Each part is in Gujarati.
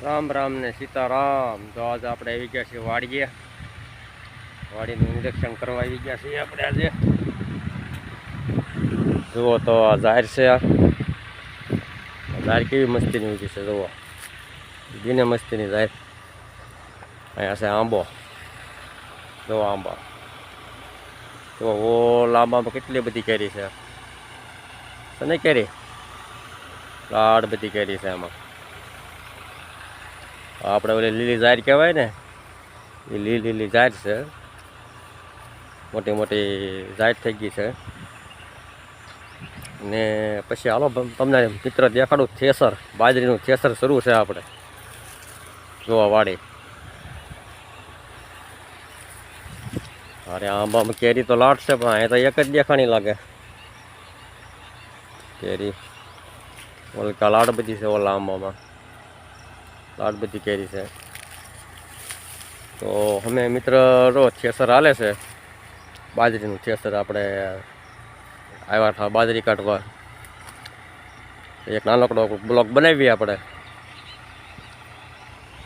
રામ રામ ને સીતારામ. તો આજે આપણે આવી ગયા છીએ વાડીએ. વાડીનું નિરીક્ષણ કરવા આવી ગયા છીએ આપણે આજે. જુઓ તો આ ઝાડ છે. આ ઝાડ કેવી મસ્તીની ઉગી છે. જુઓ બીને મસ્તીની ઝાડ. અહીંયા છે આંબો. જુઓ આંબા. તો ઓલા આંબામાં કેટલી બધી કેરી છે. નહીં કેરી લાડ બધી કેરી છે આમાં. આપણે ઓલી લીલી ઝાડ કહેવાય ને, એ લીલી ઝાડ છે. મોટી મોટી ઝાડ થઈ ગઈ છે. ને પછી હાલો તમને મિત્ર દેખાડું થેસર, બાજરીનું થેસર શરૂ છે આપણે. જોવા વાડી. અરે આંબામાં કેરી તો લાટ છે, પણ અહીંયા તો એક જ દેખાણી લાગે કેરી. ઓલકા લાડ બધી છે ઓલા આંબામાં. લાડ બધી કેરી છે. તો અમે મિત્ર રોજ થેસર હાલે છે, બાજરીનું થેસર. આપણે આવ્યા હતા બાજરી કાઢવા. એક નાનકડો બ્લોક બનાવીએ આપણે,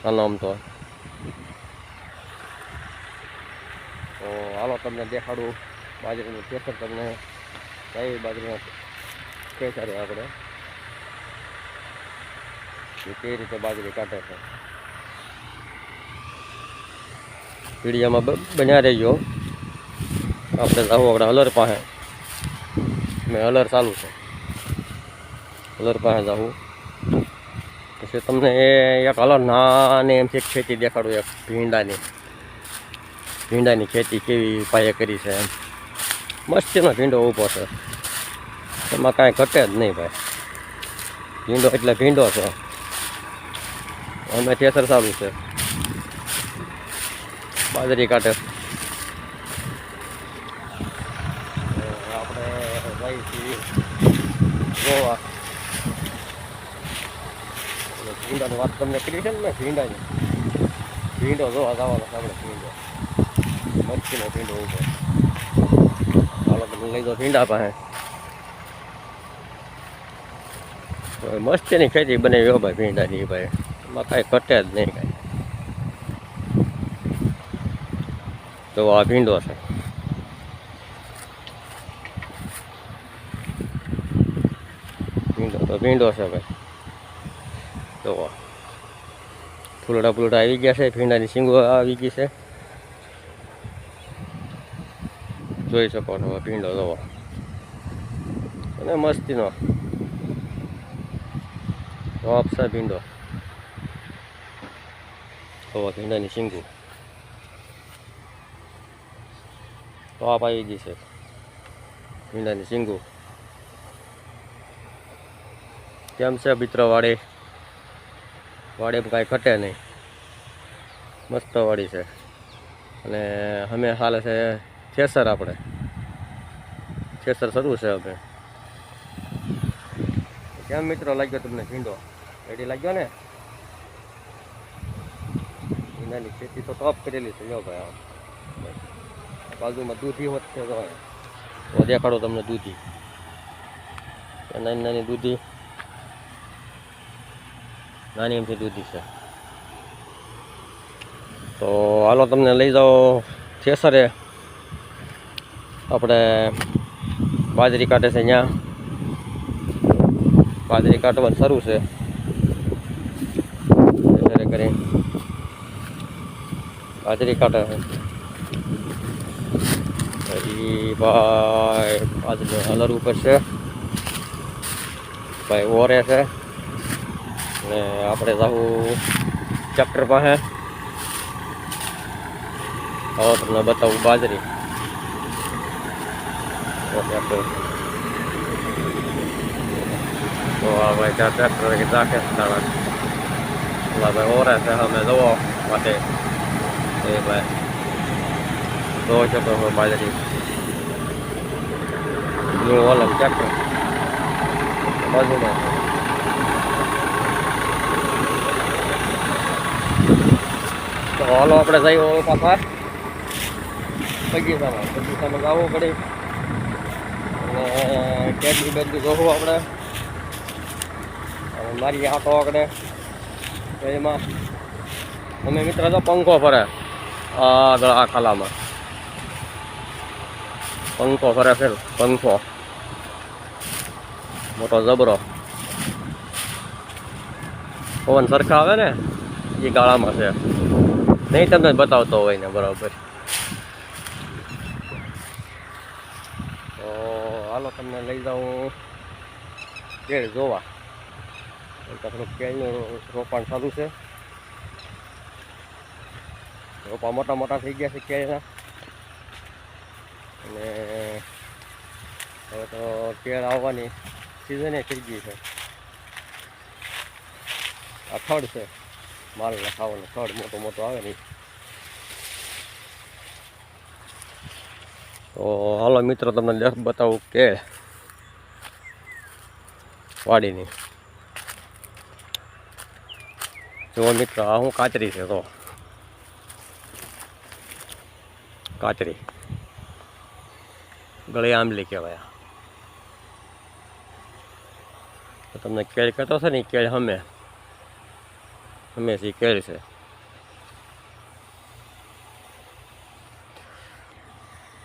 નાનો આમ તો હાલો તમને દેખાડું બાજરીનું થેસર. તમને કઈ બાજરીનો થેસર આપણે કઈ રીતે બાજરી કાઢે છે. પીડિયામાં બન્યા રહીજો. આપણે જાવું આપણે હલર પાસે. મેં હલર ચાલુ છે, હલર પાસે જાવું. પછી તમને એક હલર નાની એમ એક ખેતી દેખાડું, એક ભીંડાની ખેતી કેવી પાયે કરી છે. એમ મસ્તીનો ભીંડો ઊભો છે, એમાં કાંઈ ઘટે જ નહીં ભાઈ. ભીંડો એટલે ભીંડો છે. અમે થેસર ચાલુ છે, બાજરી કાઢે. આપણે જઈએ છીએ ગોવા. ભીંડાની વાત તમને કરી છે ને મેં, ભીંડો જોવા જવાનો છે આપણે. ભીંડો મચ્છીનો ભીંડો ઉભો. ચાલો તમે લઈ જાઓ ભીંડા પાસે. મસ્તીની ખેતી બનાવી હો ભાઈ ભીંડાની ભાઈ. એમાં કાંઈ ઘટે જ નહીં કાંઈ. તો આ ભીંડો છે. ભીંડો છે ભાઈ. તો ફૂલડા આવી ગયા છે. ભીંડાની શીંગો આવી ગઈ છે, જોઈ શકો છો. ભીંડો જોવો અને મસ્તીનો ટોપ છે ભીંડો. તો ભીંડાની શીંગું ટોપ આવી ગઈ છે. ભીંડાની શીંગું કેમ છે મિત્ર વાડી? વાડીમાં કાંઈ ઘટે નહીં, મસ્ત વાડી છે. અને અમે હાલે છે થેસર. આપણે થેસર શરૂ છે અમે. કેમ મિત્રો લાગ્યો તમને ભીંડો? રેડી લાગ્યો ને? ભીંડાની ખેતી તો ટોપ કરેલી છે. જો ભાઈ આમ બાજુમાં દૂધી હોત છે. તો દેખાડો તમને દૂધી, નાની નાની દૂધી, નાની એમથી દૂધી છે. તો હાલો તમને લઈ જાઓ થેસરે. આપણે બાજરી કાઢે છે, ત્યાં બાજરી કાઢવાનું શરૂ છે. થેસરે કરી બાજરી કાઢે છે. ભાઈ બાજરી હલર ઉપર છે ભાઈ, ઓરે છે. ને આપણે જાવું ટ્રેક્ટર પાસે. હવે તમને બતાવું બાજરી. ટ્રેક્ટર તો આ ભાઈ ત્યાં ટ્રેક્ટર રાખે ભાઈ ઓરે છે. અમે જોવો માટે એ ભાઈ જોઈ શકો છો બાજરી. અલગ ટ્રેક્ટર બાજુમાં. તો હાલો આપણે જઈએ પાછા બગીચામાં. બગીચામાં જવું પડે અને કેટલી બધી જોવું આપણે. મારી આટો આગળ તો એમાં અમે મિત્ર તો પંખો ફરે આગળ આ ખાલામાં પંખો ફરે ફેર પંખો મોટો જબરો પવન સરખા આવે ને એ ગાળામાં છે નહીં તમને બતાવતો હોય ને બરાબર. તો હાલો તમને લઈ જાઉં કેળ જોવા. થોડુંક કેળનું રોપાણ ચાલુ છે. રોપા મોટા મોટા થઈ ગયા છે કેળના અને હવે તો કેળ આવવાની સિઝને થઈ ગઈ છે. આ થડ છે માલને ખાવાનું થડ મોટો મોટો આવે ને. તો હાલો મિત્રો તમને બતાવું કેળ વાડીની. જો મિત્ર આ હું કાચરી છે. તો કાચરી ગળી આંબલી કહેવાય. તો તમને કેળ કહેતો છે ને કેળ હંમેશા કેળ છે.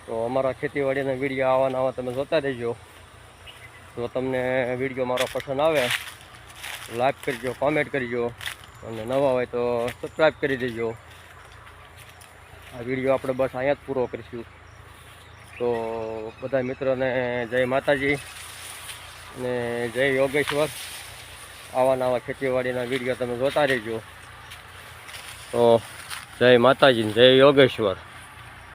તો અમારા ખેતીવાડીના વિડીયો આવવાના આવા તમે જોતા રહેજો. જો તમને વિડીયો મારો પસંદ આવે લાઈક કરજો, કોમેન્ટ કરજો અને નવા હોય તો સબસ્ક્રાઈબ કરી દેજો. આ વિડીયો આપણે બસ અહીંયા જ પૂરો કરીશું. તો બધા મિત્રોને જય માતાજી અને જય યોગેશ્વર. આવા નવા ખેતીવાડીના વિડીયો તમે જોતા રહેજો. તો જય માતાજી, જય યોગેશ્વર.